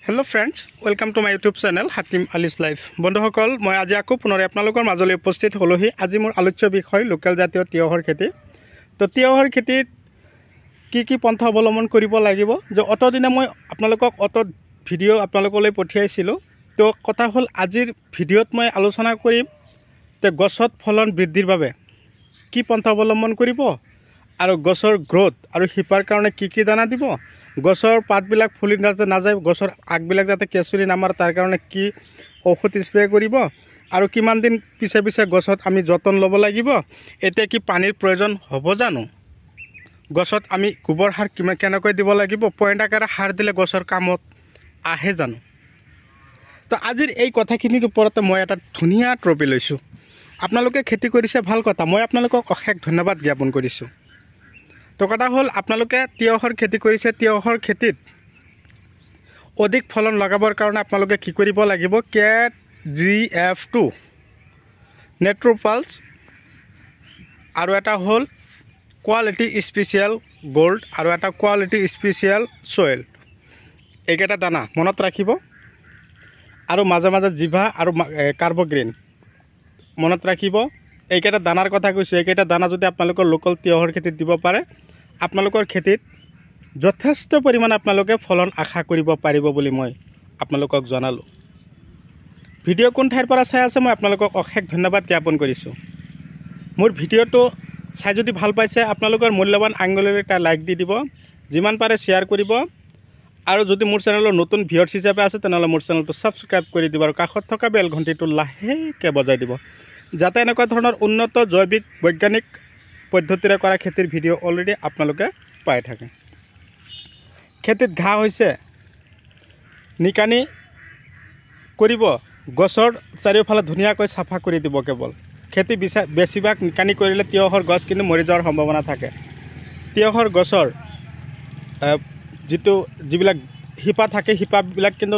Hello friends welcome to my YouTube channel Hatim Alis life बंधुসকল मैं आज आको पुनः आपनालोकर माजले उपस्थित हलोहि। आज मोर आलोच्य विषय लोकल जातीय तियहर खेती। तो तियहर खेतीत की पंथा अवलम्बन करिब लागिब जो अतदिने मैं आपनालोকক अत भिडिओ आपनालोकলৈ पठियाइसिलो। तो कथा हल आजिर भिडिओत मैं आलोचना करिम ते गছত फलन बृद्धिर बारे की पंथा अवलम्बन करिब आरो गছৰ ग्रोथ आरो हिपार कारणे की दाना দিব, गছৰ पातबिलाक फुলি नाजाय, गছৰ আগবিলাক যাতে কেঁচুৰি নামাৰ তাৰ কাৰণে কি ঔষধ স্প্ৰে কৰিব আৰু কিমান দিন পিছে পিছে গছত আমি যতন ল'ব লাগিব। এতিয়া কি পানীৰ প্ৰয়োজন হ'ব জানো, গছত আমি গোবৰ সাৰ কেনেকৈ দিব লাগিব, পইণ্ট আকাৰে সাৰ দিলে গছৰ কামত আহে জানো। তো আজিৰ এই কথাখিনিৰ ওপৰতে মই এটা ধুনীয়া ট্ৰপিক লৈছোঁ। আপোনালোকে খেতি কৰিছে ভাল কথা, মই আপোনালোকক অশেষ ধন্যবাদ জ্ঞাপন কৰিছোঁ। तो कथा हल आपनालोके तियहर खेती करिसे, तियहर खेतीत अधिक फलन लगाबर कारण आपनालोके कि करिब लागिब केट GF2 नेट्रोपाल्स आरो एटा हल क्वालिटी स्पेशल गोल्ड आरो एटा क्वालिटी स्पेशल सॉइल। एकेटा दाना मनत राखिब आरो माजे माजे जिभा आरो कार्बोग्रीन मनत राखिब। एकेटा दानार कथा কৈছো। एकेटा दाना যদি আপোনালোকৰ লোকাল তিয়হৰ খেতিত দিব পাৰে আপোনালোকৰ খেতিত যথেষ্ট পৰিমাণে আপোনালোকে ফলন আশা কৰিব পাৰিব বুলি মই আপোনালোকক জনালো। ভিডিও কোন ঠাইৰ পৰা চাই আছে মই আপোনালোকক অশেষ ধন্যবাদ জ্ঞাপন কৰিছো। মোৰ ভিডিওটো চাই যদি ভাল পাইছে আপোনালোকৰ মূল্যৱান আঙুলিৰে এটা লাইক দি দিব, যিমান পাৰে শেয়াৰ কৰিব আৰু যদি মোৰ চেনেলৰ নতুন ভিউয়াৰ্স হিচাপে আছে তেনেহলে মোৰ চেনেলটো সাবস্ক্ৰাইব কৰি দিব আৰু কাষত থকা বেল ঘণ্টিটো লাহেকৈ বজাই দিব যাতে এনেকুৱা ধৰণৰ উন্নত জৈৱিক বৈজ্ঞানিক পদ্ধতিৰে কৰা খেতিৰ ভিডিও অলৰেডি আপোনালোকে পাই থাকে। খেতিত ঘাঁহ হৈছে নিকানি কৰিব, গছৰ চাৰিওফালে ধুনীয়াকৈ চাফা কৰি দিব। কেৱল খেতি বেছিভাগ নিকানি কৰিলে তিয়হৰ গছ কিন্তু মৰি যোৱাৰ সম্ভাৱনা থাকে। তিয়হৰ গছৰ যিবিলাক শিপা থাকে শিপাবিলাক কিন্তু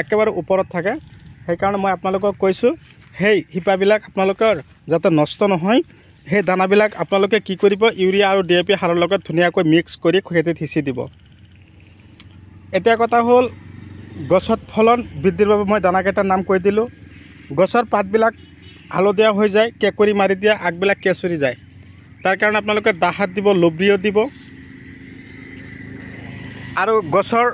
একেবাৰে ওপৰত থাকে। সেইকাৰণে মই আপোনালোকক কৈছোঁ সেই শিপাবিলাক আপোনালোকৰ যাতে নষ্ট নহয় সেই দানাবিলাক আপোনালোকে কি কৰিব ইউৰিয়া আৰু DAP সাৰৰ লগত ধুনীয়াকৈ মিক্স কৰি খেতিত সিঁচি দিব। এতিয়া কথা হ'ল গছত ফলন বৃদ্ধিৰ বাবে মই দানাকেইটাৰ নাম কৈ দিলোঁ। গছৰ পাতবিলাক হালধীয়া হৈ যায়, কেঁকুৰি মাৰি দিয়া, আগবিলাক কেঁচুৰি যায়, তাৰ কাৰণে আপোনালোকে দাহাত দিব, লব্ৰিও দিব আৰু গছৰ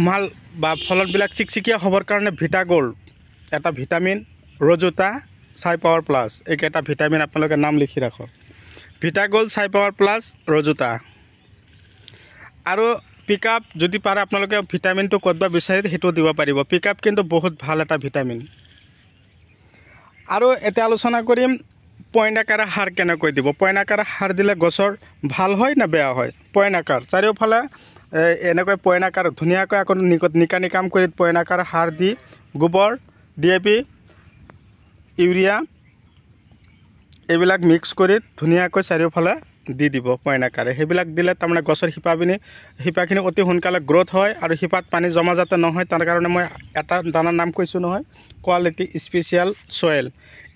মাল বা ফলনবিলাক চিকচিকীয়া হ'বৰ কাৰণে ভিটা গোল্ড এটা ভিটামিন, ৰজোতা, সাই পাৱাৰ প্লাস এইকেইটা ভিটামিন আপোনালোকে নাম লিখি ৰাখক। ভিটা গোল্ড, সাই পাৱাৰ প্লাস, ৰজোতা আৰু পিকআপ যদি পাৰে আপোনালোকে ভিটামিনটো ক'তবা বিচাৰি সেইটো দিব পাৰিব। পিকআপ কিন্তু বহুত ভাল এটা ভিটামিন। আৰু এটা আলোচনা কৰিম পইণ্ট আকাৰে সাৰ কেনেকৈ দিব। পইণ্ট আকাৰে সাৰ দিলে গছৰ ভাল হয় না বেয়া হয়। পইণ্ট আকাৰ চাৰিওফালে এনেকৈ পইণ্ট আকাৰ ধুনীয়াকৈ আকৌ নিকানি কাম কৰি পইণ্ট আকাৰে সাৰ দি গোবৰ, DAP, ইউৰিয়া এইবিলাক মিক্স কৰি ধুনীয়াকৈ চাৰিওফালে দি দিব পইণ্ট আকাৰে। সেইবিলাক দিলে তাৰমানে গছৰ শিপাখিনি অতি সোনকালে গ্ৰোথ হয় আৰু শিপাত পানী জমা যাতে নহয় তাৰ কাৰণে মই এটা দানাৰ নাম কৈছোঁ নহয়, কোৱালিটি স্পেচিয়েল সয়েল।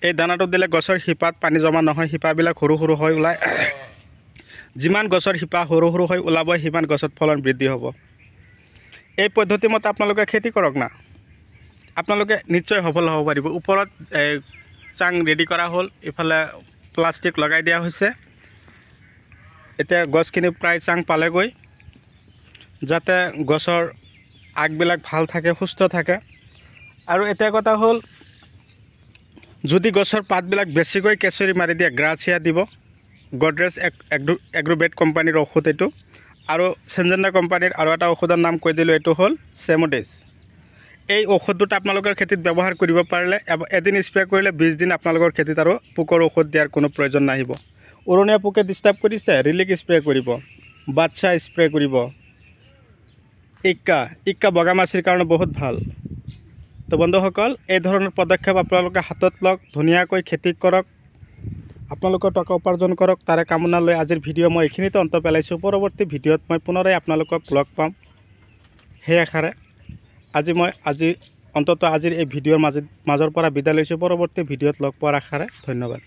এই দানাটো দিলে গছৰ শিপাত পানী জমা নহয়, শিপাবিলাক সৰু সৰু হৈ ওলায়। যিমান গছৰ শিপা সৰু সৰু হৈ ওলাব সিমান গছত ফলন বৃদ্ধি হ'ব। এই পদ্ধতি মতে আপোনালোকে খেতি কৰক না, আপোনালোকে নিশ্চয় সফল হ'ব পাৰিব। ওপৰত চাং ৰেডি কৰা হ'ল, ইফালে প্লাষ্টিক লগাই দিয়া হৈছে। এতিয়া গছখিনি প্ৰায় চাং পালেগৈ যাতে গছৰ আগবিলাক ভাল থাকে, সুস্থ থাকে। আৰু এটা কথা হ'ল যদি গছৰ পাতবিলাক বেছিকৈ কেঁচুৰি মাৰি দিয়ে গ্ৰাছিয়া দিব, গডৰেজ এগ্ৰোভেট কোম্পানীৰ ঔষধ এইটো। আৰু চেঞ্জেণ্ডা কোম্পানীৰ আৰু এটা ঔষধৰ নাম কৈ দিলোঁ, এইটো হ'ল চেমোডেজ। এই ঔষধ দুটা আপোনালোকৰ খেতিত ব্যৱহাৰ কৰিব পাৰিলে এদিন স্প্ৰে কৰিলে 20 দিন আপোনালোকৰ খেতিত আৰু পোকৰ ঔষধ দিয়াৰ কোনো প্ৰয়োজন নাহিব। উৰণীয়া পোকে ডিষ্টাৰ্ব কৰিছে ৰিলিক স্প্ৰে কৰিব, বাচ্চা স্প্ৰে কৰিব, ইক্কা বগামাছিৰ কাৰণে বহুত ভাল। তো বন্ধুসকল এই ধৰণৰ পদক্ষেপ আপোনালোকে হাতত লওক, ধুনীয়াকৈ খেতি কৰক, আপোনালোকৰ টকা উপাৰ্জন কৰক। তাৰে কামনা লৈ আজিৰ ভিডিঅ' মই এইখিনিতে অন্ত পেলাইছোঁ। পৰৱৰ্তী ভিডিঅ'ত মই পুনৰাই আপোনালোকক লগ পাম সেই আশাৰে আজি অন্ততঃ আজিৰ এই ভিডিঅ'ৰ মাজৰ পৰা বিদায় লৈছোঁ। পৰৱৰ্তী ভিডিঅ'ত লগ পোৱাৰ আশাৰে ধন্যবাদ।